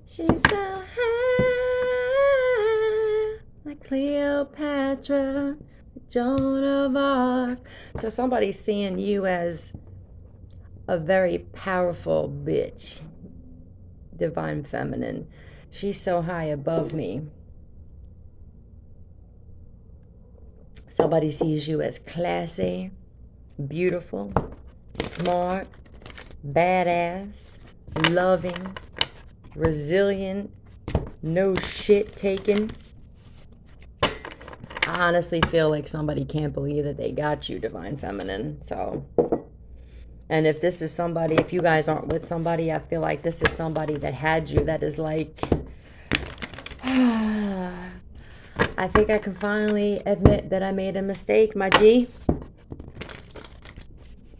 She's so high, like Cleopatra, Joan of Arc. So somebody's seeing you as a very powerful bitch, divine feminine. She's so high above me. Somebody sees you as classy, beautiful, smart, badass, loving, resilient, no shit taken. I honestly feel like somebody can't believe that they got you, divine feminine. So, and if this is somebody, if you guys aren't with somebody, I feel like this is somebody that had you, that is like, I think I can finally admit that I made a mistake, my G.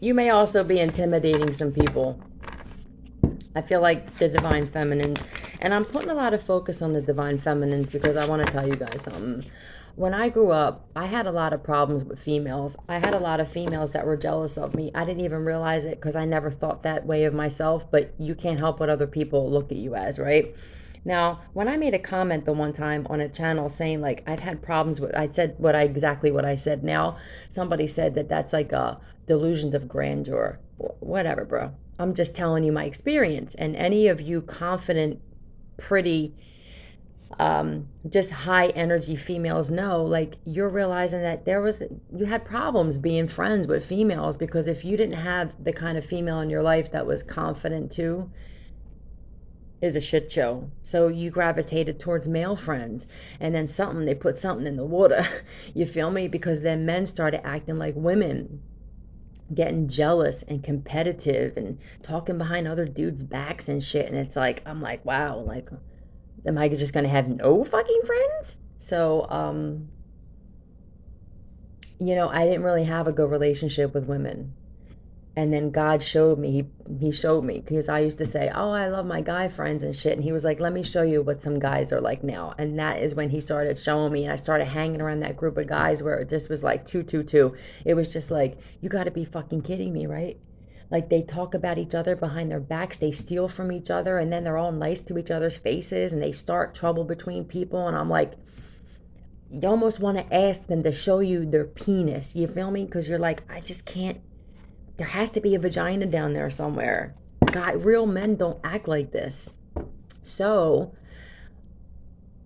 You may also be intimidating some people. I feel like the divine feminines, and I'm putting a lot of focus on the divine feminines because I want to tell you guys something. When I grew up, I had a lot of problems with females. I had a lot of females that were jealous of me. I didn't even realize it because I never thought that way of myself, but you can't help what other people look at you as, right? Now, when I made a comment the one time on a channel saying like I've had problems with, I said exactly what I said now. Somebody said that that's like a delusions of grandeur. Whatever, bro. I'm just telling you my experience. And any of you confident, pretty, just high energy females know, like, you're realizing that you had problems being friends with females, because if you didn't have the kind of female in your life that was confident too, is a shit show. So you gravitated towards male friends, and then they put something in the water. You feel me? Because then men started acting like women, getting jealous and competitive and talking behind other dudes' backs and shit. And it's like, I'm like, wow, like, am I just gonna have no fucking friends? So, I didn't really have a good relationship with women. And then God showed me, he showed me, because I used to say, oh, I love my guy friends and shit. And he was like, let me show you what some guys are like now. And that is when he started showing me, and I started hanging around that group of guys where it just was like two. It was just like, you got to be fucking kidding me, right? Like, they talk about each other behind their backs, they steal from each other, and then they're all nice to each other's faces, and they start trouble between people. And I'm like, you almost want to ask them to show you their penis. You feel me? Because you're like, I just can't. There has to be a vagina down there somewhere. God, real men don't act like this. So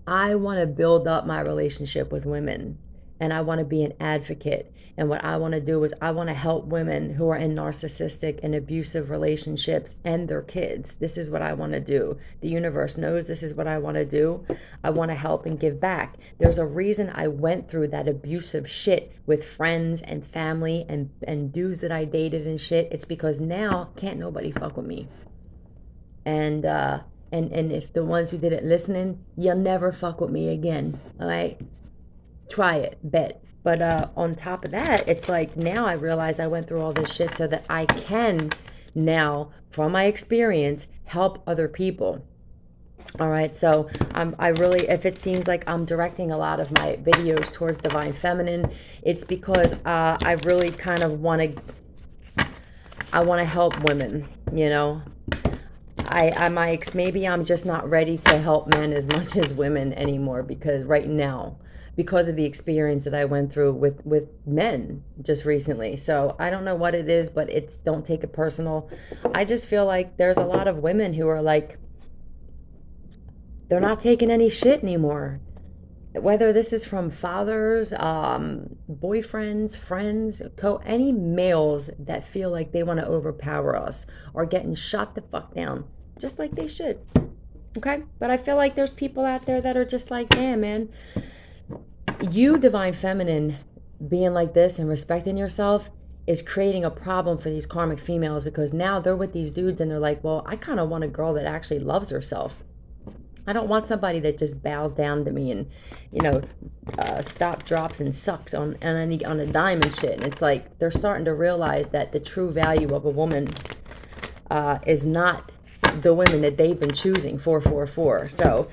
I want to build up my relationship with women, and I want to be an advocate. And what I want to do is I want to help women who are in narcissistic and abusive relationships and their kids. This is what I want to do. The universe knows this is what I want to do. I want to help and give back. There's a reason I went through that abusive shit with friends and family and dudes that I dated and shit. It's because now can't nobody fuck with me. And if the ones who didn't listening, you'll never fuck with me again. All right? Try it, bet. But on top of that, it's like, now I realize I went through all this shit so that I can now, from my experience, help other people. All right, so I really, if it seems like I'm directing a lot of my videos towards divine feminine, it's because I really kind of want to help women. Maybe I'm just not ready to help men as much as women anymore, because right now, because of the experience that I went through with men just recently. So I don't know what it is, but don't take it personal. I just feel like there's a lot of women who are like, they're not taking any shit anymore. Whether this is from fathers, boyfriends, friends, any males that feel like they want to overpower us are getting shot the fuck down, just like they should. Okay? But I feel like there's people out there that are just like, damn, man, you, divine feminine, being like this and respecting yourself is creating a problem for these karmic females, because now they're with these dudes and they're like, well, I kind of want a girl that actually loves herself. I don't want somebody that just bows down to me and, stop, drops, and sucks on a dime and shit. And it's like, they're starting to realize that the true value of a woman is not the women that they've been choosing 444. So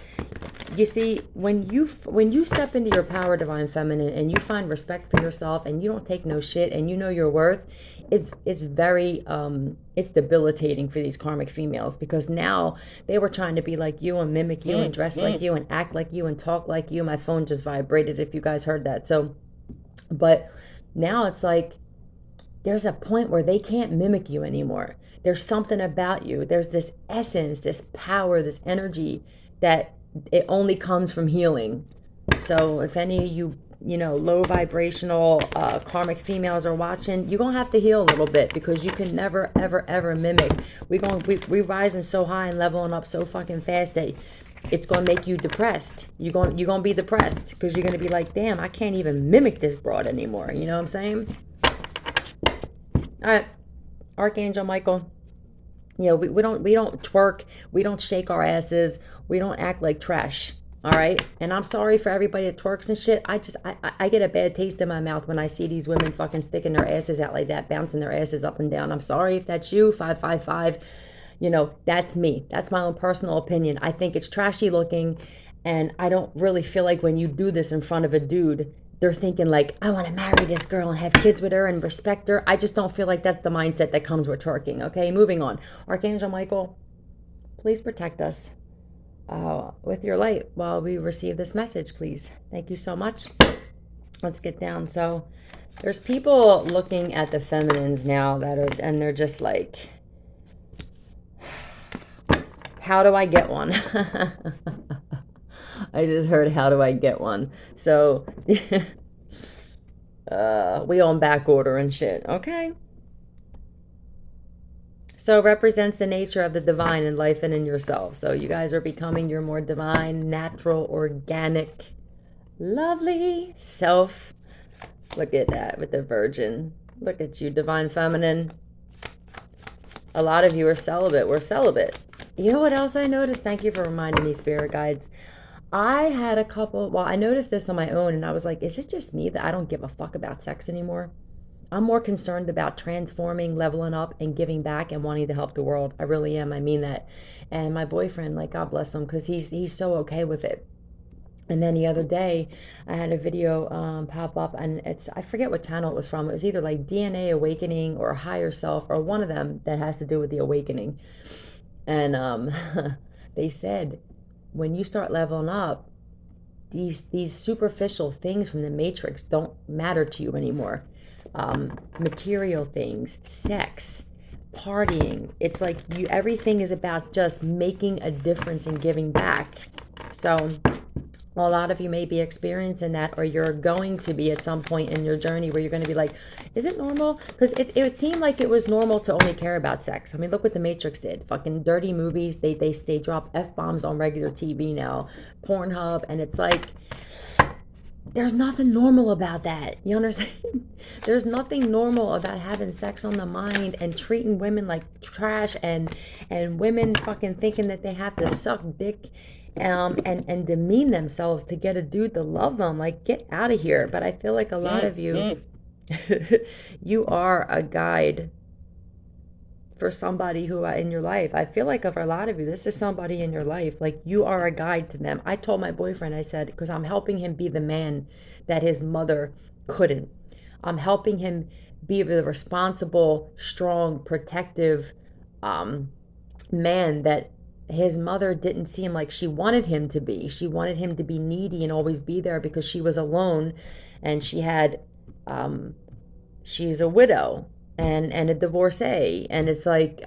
you see, when you step into your power, divine feminine, and you find respect for yourself, and you don't take no shit, and you know your worth, it's very it's debilitating for these karmic females, because now they were trying to be like you and mimic you and dress like you and act like you and talk like you. My phone just vibrated if you guys heard that. So, but now it's like there's a point where they can't mimic you anymore. There's something about you. There's this essence, this power, this energy that it only comes from healing. So if any of you, low vibrational karmic females are watching, you're gonna have to heal a little bit, because you can never ever ever mimic. We rising so high and leveling up so fucking fast that it's gonna make you depressed. You're gonna be depressed, because you're gonna be like, damn, I can't even mimic this broad anymore. You know what I'm saying? All right, Archangel Michael. We don't twerk, we don't shake our asses, we don't act like trash. All right. And I'm sorry for everybody that twerks and shit. I get a bad taste in my mouth when I see these women fucking sticking their asses out like that, bouncing their asses up and down. I'm sorry if that's you, 555. That's me. That's my own personal opinion. I think it's trashy looking. And I don't really feel like when you do this in front of a dude, they're thinking like, I want to marry this girl and have kids with her and respect her. I just don't feel like that's the mindset that comes with twerking. Okay, moving on. Archangel Michael, please protect us with your light while we receive this message, please. Thank you so much. Let's get down. So there's people looking at the feminines now and they're just like, how do I get one? I just heard, how do I get one? So we on back order and shit. Okay. So represents the nature of the divine in life and in yourself. So you guys are becoming your more divine, natural, organic, lovely self. Look at that with the Virgin. Look at you, divine feminine. A lot of you are celibate. We're celibate. You know what else I noticed? Thank you for reminding me, spirit guides. I had a couple, well, I noticed this on my own, and I was like, is it just me that I don't give a fuck about sex anymore? I'm more concerned about transforming, leveling up, and giving back and wanting to help the world. I really am. I mean that. And my boyfriend, like, God bless him, because he's so okay with it. And then the other day, I had a video pop up, and I forget what channel it was from. It was either like DNA Awakening or Higher Self, or one of them that has to do with the awakening. And they said, when you start leveling up, these superficial things from the Matrix don't matter to you anymore. Material things, sex, partying. It's like everything is about just making a difference and giving back. So a lot of you may be experiencing that, or you're going to be at some point in your journey where you're going to be like, is it normal? Because it seemed like it was normal to only care about sex. I mean, look what the Matrix did. Fucking dirty movies. They drop F-bombs on regular TV now. Pornhub. And it's like, there's nothing normal about that. You understand? There's nothing normal about having sex on the mind and treating women like trash, and women fucking thinking that they have to suck dick and demean themselves to get a dude to love them. Like, get out of here. But I feel like a lot of you, you are a guide for somebody who in your life. I feel like of a lot of you, this is somebody in your life. Like, you are a guide to them. I told my boyfriend, I said, because I'm helping him be the man that his mother couldn't. I'm helping him be the responsible, strong, protective man that his mother didn't seem like she wanted him to be. She wanted him to be needy and always be there because she was alone, and she had she's a widow and a divorcee, and it's like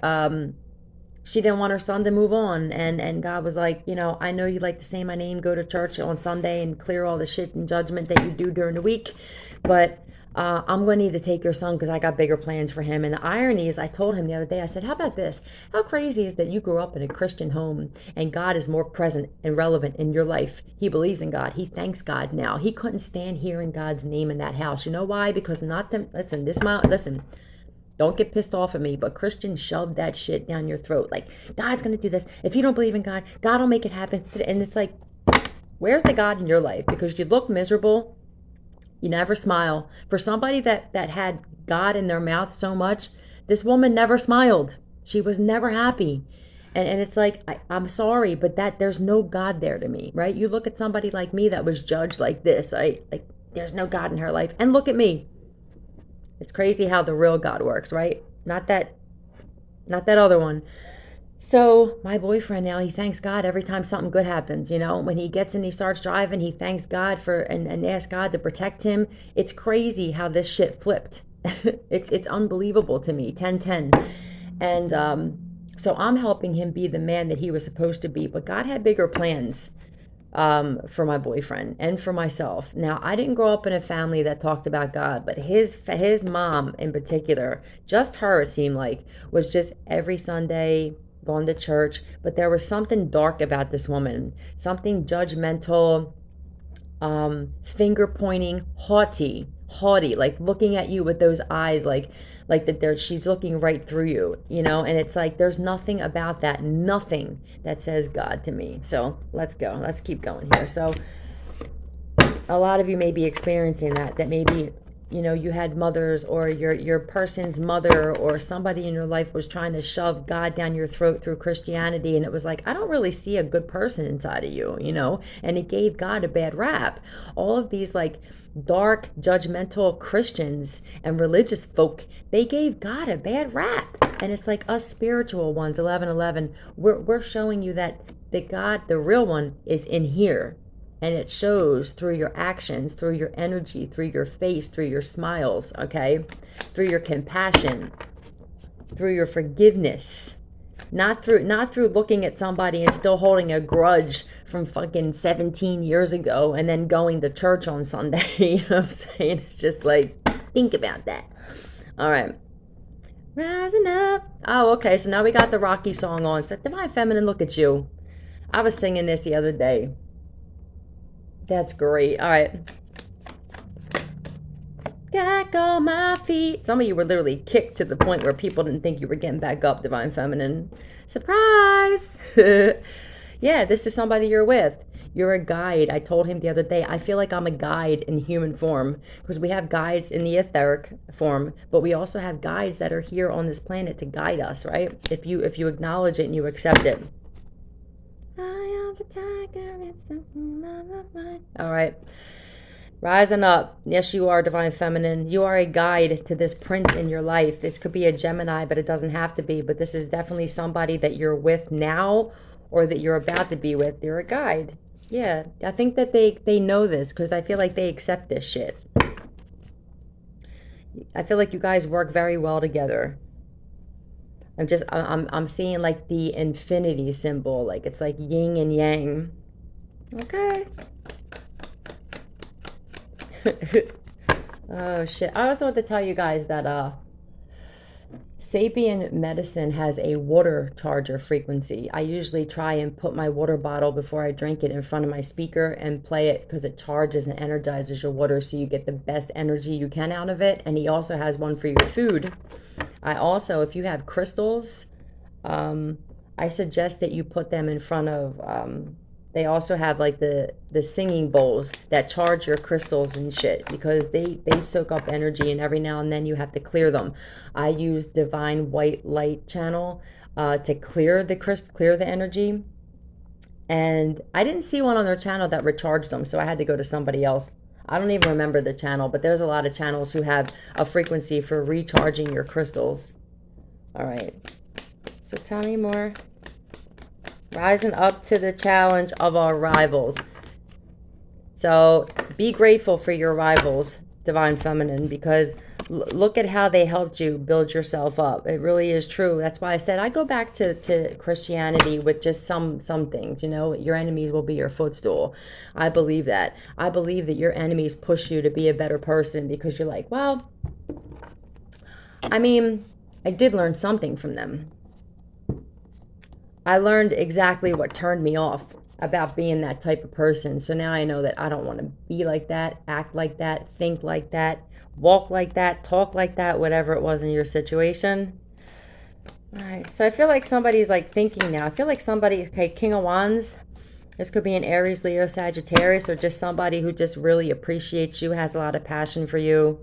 she didn't want her son to move on, and God was like, I know you like to say my name, go to church on Sunday and clear all the shit and judgment that you do during the week, but I'm going to need to take your son because I got bigger plans for him. And the irony is, I told him the other day, I said, how about this? How crazy is that you grew up in a Christian home and God is more present and relevant in your life? He believes in God. He thanks God now. He couldn't stand hearing God's name in that house. You know why? Because listen, don't get pissed off at me, but Christians shoved that shit down your throat. Like, God's going to do this. If you don't believe in God, God will make it happen. And it's like, where's the God in your life? Because you look miserable. You never smile. For somebody that had God in their mouth so much, this woman never smiled. She was never happy. And it's like, I'm sorry, but there's no God there to me, right? You look at somebody like me that was judged like this, right? Like, there's no God in her life. And look at me. It's crazy how the real God works, right? Not that other one. So my boyfriend now, he thanks God every time something good happens. When he gets in, he starts driving, he thanks God for and asks God to protect him. It's crazy how this shit flipped. It's unbelievable to me. 10-10. And so I'm helping him be the man that he was supposed to be. But God had bigger plans for my boyfriend and for myself. Now, I didn't grow up in a family that talked about God, but his mom in particular, just her, it seemed like, was just every Sunday going to church. But there was something dark about this woman, something judgmental, finger pointing, haughty, like looking at you with those eyes, like that there she's looking right through you. And it's like there's nothing about that, nothing that says God to me. So let's keep going here. So a lot of you may be experiencing that maybe you had mothers, or your person's mother or somebody in your life was trying to shove God down your throat through Christianity, and it was like, I don't really see a good person inside of you, and it gave God a bad rap. All of these like dark, judgmental Christians and religious folk, they gave God a bad rap. And it's like us spiritual ones, 11:11, we're showing you that the God, the real one, is in here. And it shows through your actions, through your energy, through your face, through your smiles, okay? Through your compassion, through your forgiveness. Not through looking at somebody and still holding a grudge from fucking 17 years ago and then going to church on Sunday. You know what I'm saying? It's just like, think about that. All right. Rising up. Oh, okay. So now we got the Rocky song on. So Divine Feminine, look at you. I was singing this the other day. That's great. All right. Back on my feet. Some of you were literally kicked to the point where people didn't think you were getting back up, Divine Feminine. Surprise! Yeah, this is somebody you're with. You're a guide. I told him the other day, I feel like I'm a guide in human form, because we have guides in the etheric form, but we also have guides that are here on this planet to guide us, right? If you acknowledge it and you accept it. I am the tiger, it's the mine. All right. Rising up. Yes, you are, Divine Feminine. You are a guide to this prince in your life. This could be a Gemini, but it doesn't have to be. But this is definitely somebody that you're with now, or that you're about to be with. They're a guide. Yeah, I think that they know this, because I feel like they accept this shit. I feel like you guys work very well together. I'm seeing like the infinity symbol, like it's like yin and yang. Okay. Oh shit. I also want to tell you guys that Sapien medicine has a water charger frequency. I usually try and put my water bottle before I drink it in front of my speaker and play it, because it charges and energizes your water, so you get the best energy you can out of it. And he also has one for your food. I also, if you have crystals, I suggest that you put them in front of, they also have like the singing bowls that charge your crystals and shit, because they soak up energy, and every now and then you have to clear them. I use Divine White Light Channel to clear the energy, and I didn't see one on their channel that recharged them, so I had to go to somebody else. I don't even remember the channel, but there's a lot of channels who have a frequency for recharging your crystals. All right. So tell me more. Rising up to the challenge of our rivals. So be grateful for your rivals, Divine Feminine, because look at how they helped you build yourself up. It really is true. That's why I said I go back to Christianity with just some things. Your enemies will be your footstool. I believe that. I believe that your enemies push you to be a better person, because you're like, well, I mean, I did learn something from them. I learned exactly what turned me off about being that type of person. So now I know that I don't want to be like that, act like that, think like that, walk like that, talk like that, whatever it was in your situation. All right. So I feel like somebody's like thinking now. I feel like somebody, okay, King of Wands. This could be an Aries, Leo, Sagittarius, or just somebody who just really appreciates you, has a lot of passion for you.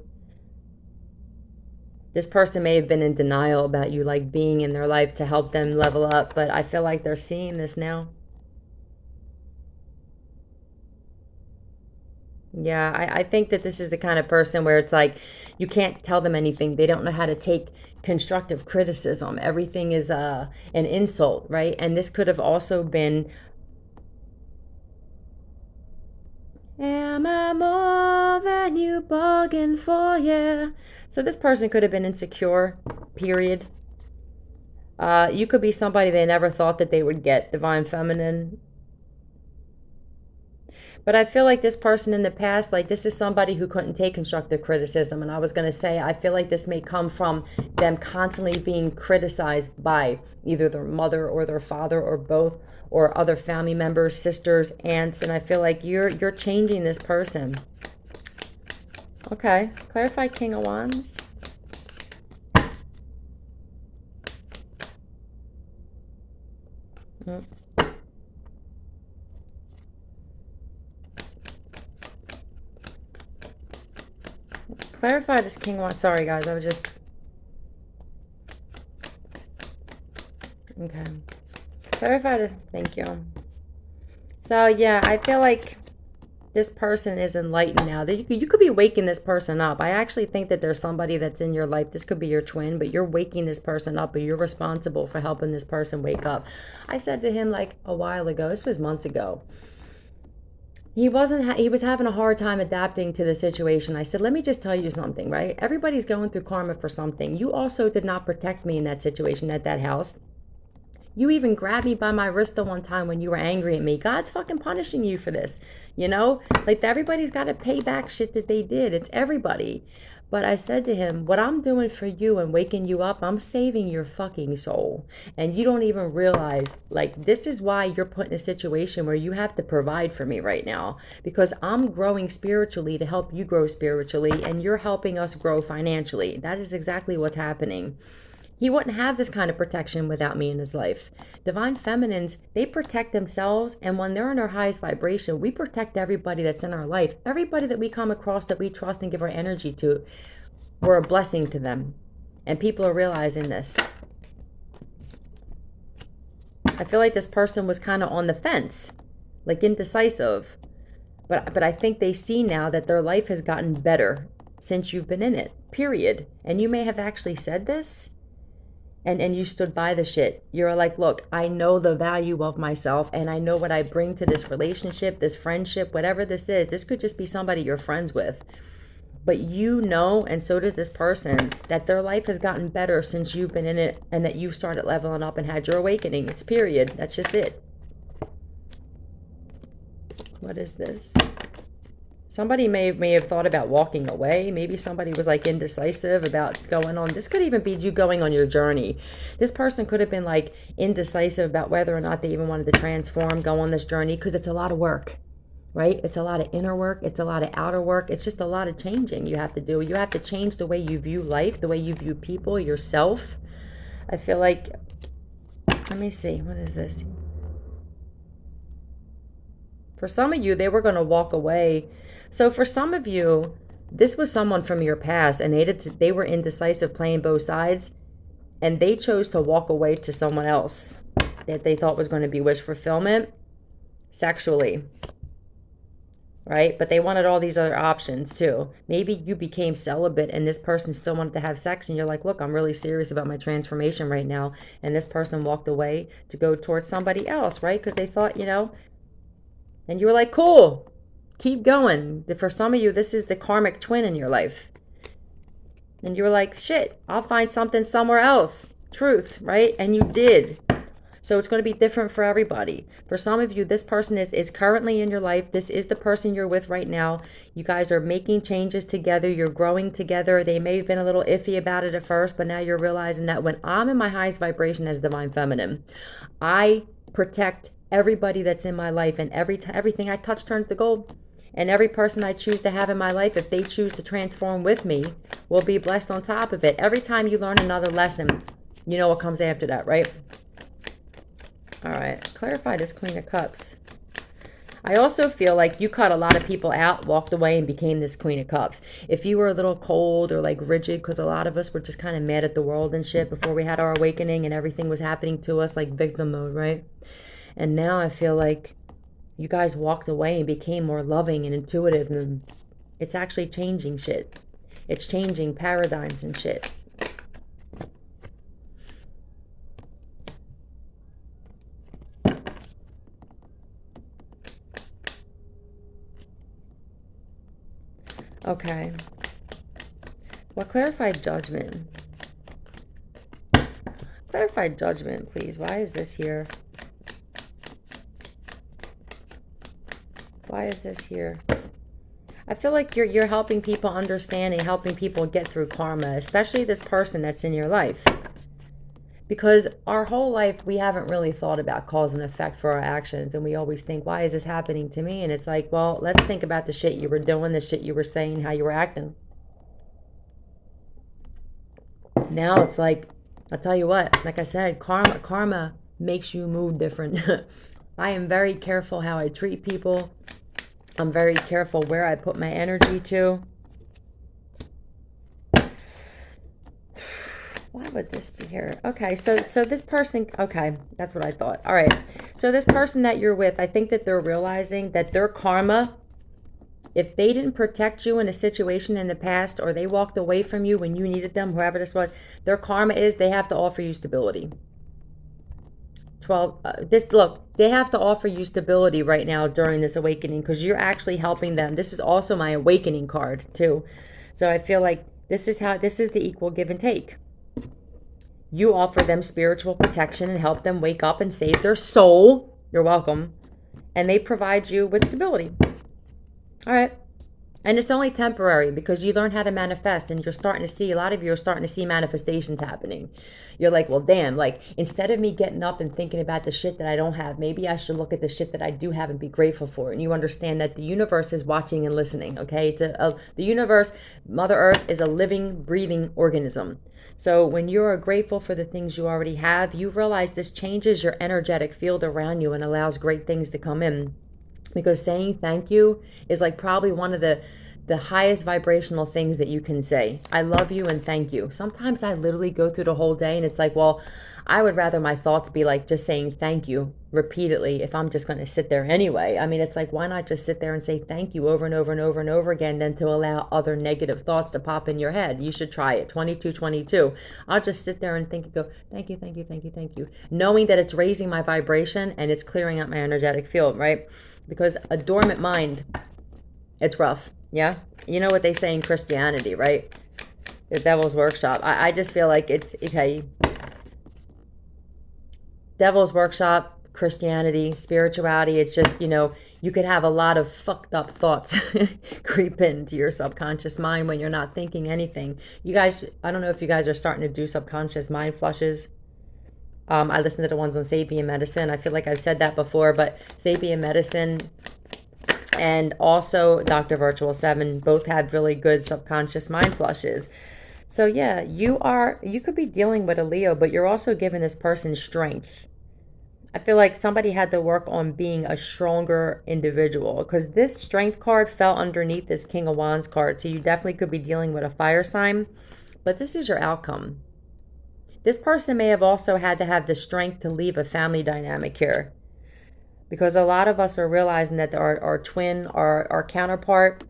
This person may have been in denial about you like being in their life to help them level up, but I feel like they're seeing this now. Yeah, I think that this is the kind of person where it's like you can't tell them anything. They don't know how to take constructive criticism. Everything is an insult, right? And this could have also been, am I more than you bargained for? Yeah. So this person could have been insecure, period. You could be somebody they never thought that they would get, divine feminine. But I feel like this person in the past, like this is somebody who couldn't take constructive criticism. And I was going to say, I feel like this may come from them constantly being criticized by either their mother or their father or both, or other family members, sisters, aunts. And I feel like you're changing this person. Okay, clarify King of Wands. Mm. Clarify this King Wands. Sorry guys, I was just... Okay. Clarify this. Thank you. So yeah, I feel like this person is enlightened now. That you could be waking this person up. I actually think that there's somebody that's in your life. This could be your twin, but you're waking this person up, but you're responsible for helping this person wake up. I said to him like a while ago, this was months ago, he was having a hard time adapting to the situation. I said, let me just tell you something, right? Everybody's going through karma for something. You also did not protect me in that situation at that house. You even grabbed me by my wrist the one time when you were angry at me. God's fucking punishing you for this. You know, like everybody's got to pay back shit that they did. It's everybody. But I said to him, what I'm doing for you and waking you up, I'm saving your fucking soul. And you don't even realize, like, this is why you're put in a situation where you have to provide for me right now. Because I'm growing spiritually to help you grow spiritually, and you're helping us grow financially. That is exactly what's happening. He wouldn't have this kind of protection without me in his life. Divine feminines, they protect themselves, and when they're in their highest vibration, we protect everybody that's in our life. Everybody that we come across that we trust and give our energy to, we're a blessing to them. And people are realizing this. I feel like this person was kind of on the fence, like indecisive. But I think they see now that their life has gotten better since you've been in it, period. And you may have actually said this. And you stood by the shit. You're like, look, I know the value of myself, and I know what I bring to this relationship, this friendship, whatever this is. This could just be somebody you're friends with. But you know, and so does this person, that their life has gotten better since you've been in it, and that you started leveling up and had your awakening. It's period. That's just it. What is this? Somebody may have thought about walking away. Maybe somebody was like indecisive about going on. This could even be you going on your journey. This person could have been like indecisive about whether or not they even wanted to transform, go on this journey, because it's a lot of work, right? It's a lot of inner work. It's a lot of outer work. It's just a lot of changing you have to do. You have to change the way you view life, the way you view people, yourself. I feel like, let me see, what is this? For some of you, they were going to walk away. So for some of you, this was someone from your past, and they were indecisive, playing both sides, and they chose to walk away to someone else that they thought was going to be wish fulfillment sexually, right? But they wanted all these other options too. Maybe you became celibate and this person still wanted to have sex, and you're like, look, I'm really serious about my transformation right now, and this person walked away to go towards somebody else, right? Because they thought, you know, and you were like, cool, keep going. For some of you, this is the karmic twin in your life. And you were like, shit, I'll find something somewhere else. Truth, right? And you did. So it's going to be different for everybody. For some of you, this person is currently in your life. This is the person you're with right now. You guys are making changes together. You're growing together. They may have been a little iffy about it at first, but now you're realizing that when I'm in my highest vibration as divine feminine, I protect everybody that's in my life, and everything I touch turns to gold. And every person I choose to have in my life, if they choose to transform with me, will be blessed on top of it. Every time you learn another lesson, you know what comes after that, right? All right, clarify this Queen of Cups. I also feel like you cut a lot of people out, walked away, and became this Queen of Cups. If you were a little cold or like rigid, because a lot of us were just kind of mad at the world and shit before we had our awakening and everything was happening to us, like victim mode, right? And now I feel like You guys walked away and became more loving and intuitive, and it's actually changing shit. It's changing paradigms and shit. Okay. What clarified judgment? Clarified judgment, please. Why is this here? Why is this here? I feel like you're helping people understand and helping people get through karma, especially this person that's in your life. Because our whole life, we haven't really thought about cause and effect for our actions. And we always think, why is this happening to me? And it's like, well, let's think about the shit you were doing, the shit you were saying, how you were acting. Now it's like, I'll tell you what, like I said, karma makes you move different. I am very careful how I treat people. I'm very careful where I put my energy to. Why would this be here? Okay, so this person, okay, that's what I thought. All right, so this person that you're with, I think that they're realizing that their karma, if they didn't protect you in a situation in the past, or they walked away from you when you needed them, whoever this was, their karma is they have to offer you stability. 12, look, they have to offer you stability right now during this awakening, because you're actually helping them. This is also my awakening card too. So I feel like this is the equal give and take. You offer them spiritual protection and help them wake up and save their soul. You're welcome. And they provide you with stability. All right. And it's only temporary, because you learn how to manifest, and you're starting to see, a lot of you are starting to see manifestations happening. You're like, well, damn, like, instead of me getting up and thinking about the shit that I don't have, maybe I should look at the shit that I do have and be grateful for. And you understand that the universe is watching and listening, okay? It's the universe, Mother Earth, is a living, breathing organism. So when you are grateful for the things you already have, you realize this changes your energetic field around you and allows great things to come in. Because saying thank you is like probably one of the highest vibrational things that you can say. I love you and thank you. Sometimes I literally go through the whole day and it's like, well, I would rather my thoughts be like just saying thank you repeatedly if I'm just going to sit there anyway. I mean, it's like, why not just sit there and say thank you over and over and over and over again than to allow other negative thoughts to pop in your head? You should try it. 2222. I'll just sit there and think and go, thank you, thank you, thank you, thank you. Knowing that it's raising my vibration and it's clearing out my energetic field, right? Because a dormant mind, it's rough. Yeah? You know what they say in Christianity, right? The devil's workshop. I just feel like it's, okay. Devil's workshop, Christianity, spirituality, it's just, you know, you could have a lot of fucked up thoughts creep into your subconscious mind when you're not thinking anything. You guys, I don't know if you guys are starting to do subconscious mind flushes. I listened to the ones on Sapien Medicine. I feel like I've said that before, but Sapien Medicine and also Dr. Virtual 7 both had really good subconscious mind flushes. So yeah, you could be dealing with a Leo, but you're also giving this person strength. I feel like somebody had to work on being a stronger individual, because this strength card fell underneath this King of Wands card. So you definitely could be dealing with a fire sign, but this is your outcome. This person may have also had to have the strength to leave a family dynamic here, because a lot of us are realizing that our twin, our counterpart,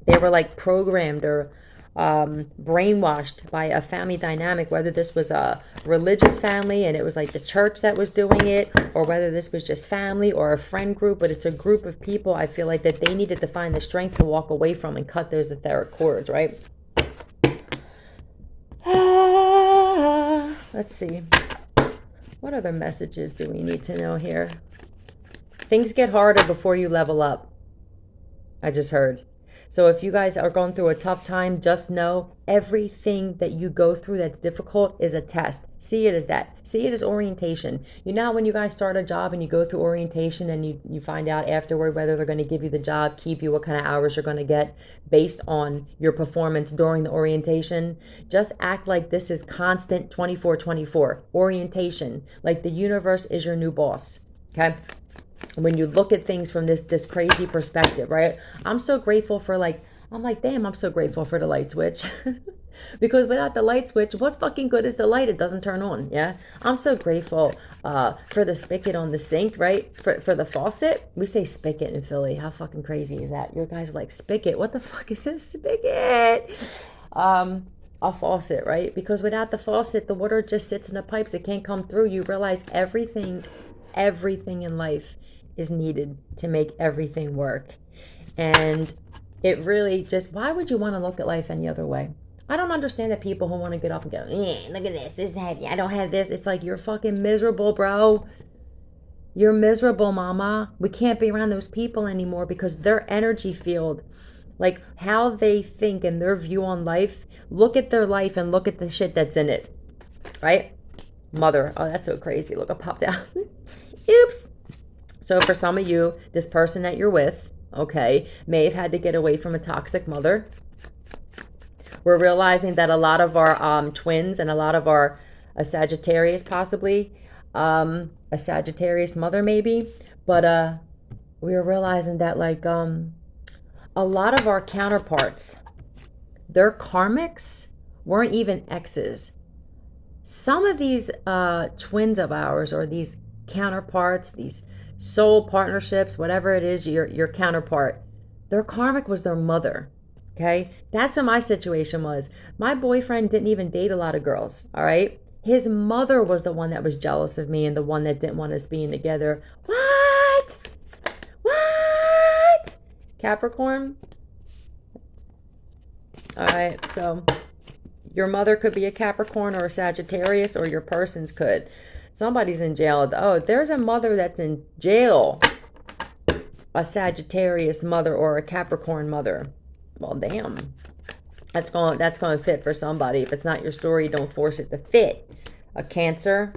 they were like programmed or brainwashed by a family dynamic, whether this was a religious family and it was like the church that was doing it, or whether this was just family or a friend group, but it's a group of people. I feel like that they needed to find the strength to walk away from and cut those etheric cords, right? Let's see. What other messages do we need to know here? Things get harder before you level up. I just heard. So if you guys are going through a tough time, just know everything that you go through that's difficult is a test. See it as that. See it as orientation. You know, when you guys start a job and you go through orientation and you find out afterward whether they're going to give you the job, keep you, what kind of hours you're going to get based on your performance during the orientation. Just act like this is constant 24/24 orientation. Like the universe is your new boss. Okay? When you look at things from this crazy perspective, right? I'm so grateful for I'm so grateful for the light switch. Because without the light switch, what fucking good is the light? It doesn't turn on. Yeah. I'm so grateful for the spigot on the sink, right? For the faucet. We say spigot in Philly. How fucking crazy is that? Your guys are like, spigot. What the fuck is this spigot? A faucet, right? Because without the faucet, the water just sits in the pipes. It can't come through. You realize everything in life is needed to make everything work. And it really just, why would you want to look at life any other way? I don't understand the people who want to get up and go, look at this is heavy, I don't have this. It's like, you're fucking miserable, bro. You're miserable, mama. We can't be around those people anymore because their energy field, like how they think and their view on life, look at their life and look at the shit that's in it, right? Mother, oh, that's so crazy. Look, I popped out. Oops. So for some of you, this person that you're with, okay, may have had to get away from a toxic mother. We're realizing that a lot of our twins and a lot of our Sagittarius possibly, a Sagittarius mother maybe, but we are realizing that like a lot of our counterparts, their karmics weren't even exes. Some of these twins of ours, or these counterparts, these soul partnerships, whatever it is, your counterpart, their karmic was their mother. Okay, that's what my situation was. My boyfriend didn't even date a lot of girls. All right, his mother was the one that was jealous of me and the one that didn't want us being together. What? Capricorn. All right, so your mother could be a Capricorn or a Sagittarius, or your person's could. Somebody's in jail. Oh, there's a mother that's in jail. A Sagittarius mother or a Capricorn mother. Well, damn. That's going to fit for somebody. If it's not your story, don't force it to fit. A Cancer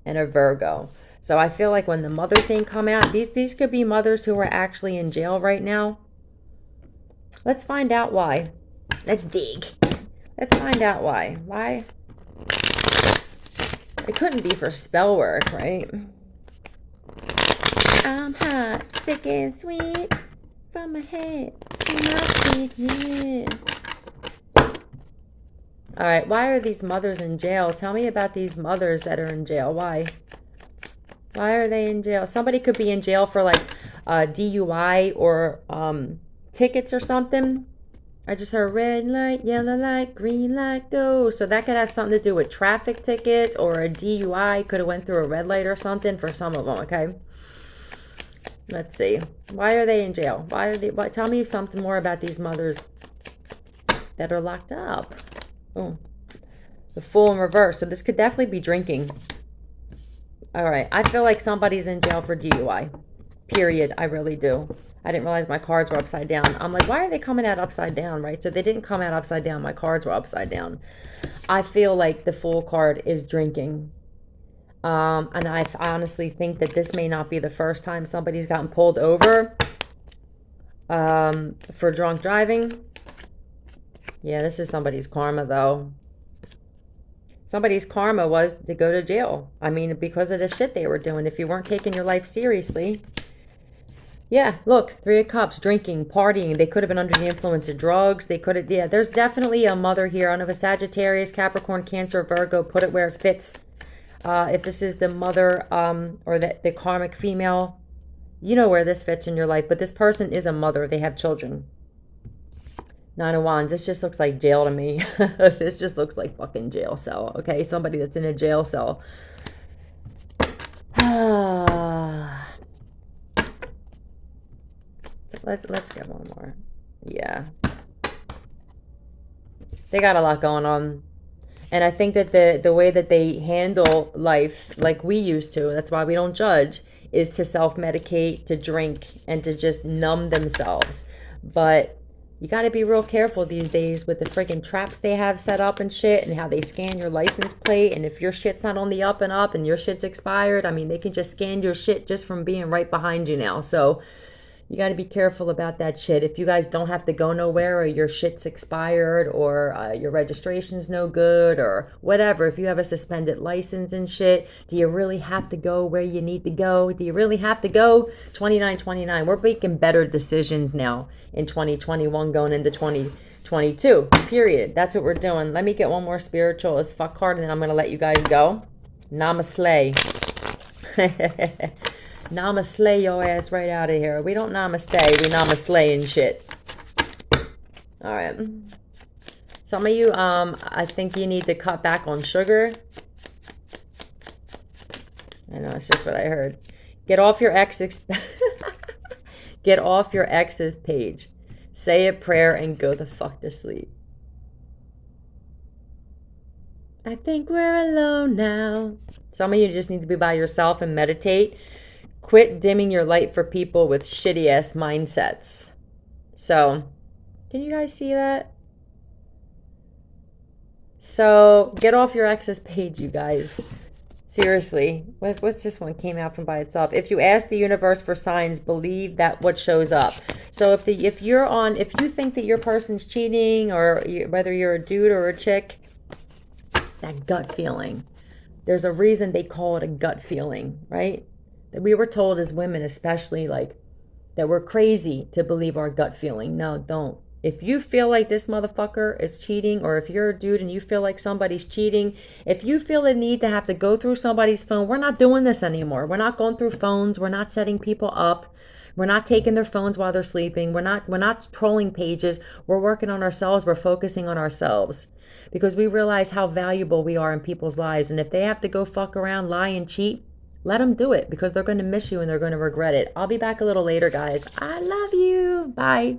and a Virgo. So I feel like when the mother thing come out, these could be mothers who are actually in jail right now. Let's find out why. Let's dig. Let's find out why. Why? It couldn't be for spell work, right? I'm hot, stick and sweet, from my head to my feet, yeah. All right, why are these mothers in jail? Tell me about these mothers that are in jail. Why? Why are they in jail? Somebody could be in jail for like DUI or tickets or something. I just heard red light, yellow light, green light, go. So that could have something to do with traffic tickets or a DUI. Could have went through a red light or something for some of them, okay? Let's see. Why are they in jail? Why are they? Tell me something more about these mothers that are locked up. Oh, the Fool in reverse. So this could definitely be drinking. All right. I feel like somebody's in jail for DUI. Period. I really do. I didn't realize my cards were upside down. I'm like, why are they coming out upside down, right? So they didn't come out upside down. My cards were upside down. I feel like the Fool card is drinking. And I honestly think that this may not be the first time somebody's gotten pulled over for drunk driving. Yeah, this is somebody's karma, though. Somebody's karma was to go to jail. I mean, because of the shit they were doing. If you weren't taking your life seriously. Yeah, look, 3 of Cups, drinking, partying. They could have been under the influence of drugs. They could have, yeah, there's definitely a mother here. I don't know if a Sagittarius, Capricorn, Cancer, Virgo, put it where it fits. If this is the mother or the karmic female, you know where this fits in your life. But this person is a mother. They have children. 9 of Wands. This just looks like jail to me. This just looks like fucking jail cell. Okay, somebody that's in a jail cell. Let's get one more. Yeah. They got a lot going on. And I think that the way that they handle life, like we used to, that's why we don't judge, is to self-medicate, to drink, and to just numb themselves. But you got to be real careful these days with the freaking traps they have set up and shit, and how they scan your license plate. And if your shit's not on the up and up and your shit's expired, I mean, they can just scan your shit just from being right behind you now. So You got to be careful about that shit. If you guys don't have to go nowhere, or your shit's expired, or your registration's no good, or whatever, if you have a suspended license and shit, do you really have to go where you need to go? Do you really have to go? 2929. We're making better decisions now in 2021 going into 2022. Period. That's what we're doing. Let me get one more spiritual as fuck card, and then I'm going to let you guys go. Namaste. Namaste your ass right out of here. We don't namaste, we namaste and shit. Alright. Some of you, I think you need to cut back on sugar. I know, it's just what I heard. Get off your ex's get off your ex's page. Say a prayer and go the fuck to sleep. I think we're alone now. Some of you just need to be by yourself and meditate. Quit dimming your light for people with shitty ass mindsets. So, can you guys see that? So, get off your ex's page, you guys. Seriously. What's this one? Came out from by itself. If you ask the universe for signs, believe that what shows up. So if you think that your person's cheating, or whether you're a dude or a chick, that gut feeling. There's a reason they call it a gut feeling, right? That we were told as women, especially, like, that we're crazy to believe our gut feeling. No, don't. If you feel like this motherfucker is cheating, or if you're a dude and you feel like somebody's cheating, if you feel a need to have to go through somebody's phone, we're not doing this anymore. We're not going through phones. We're not setting people up. We're not taking their phones while they're sleeping. We're not trolling pages. We're working on ourselves. We're focusing on ourselves, because we realize how valuable we are in people's lives. And if they have to go fuck around, lie, and cheat, let them do it, because they're going to miss you and they're going to regret it. I'll be back a little later, guys. I love you. Bye.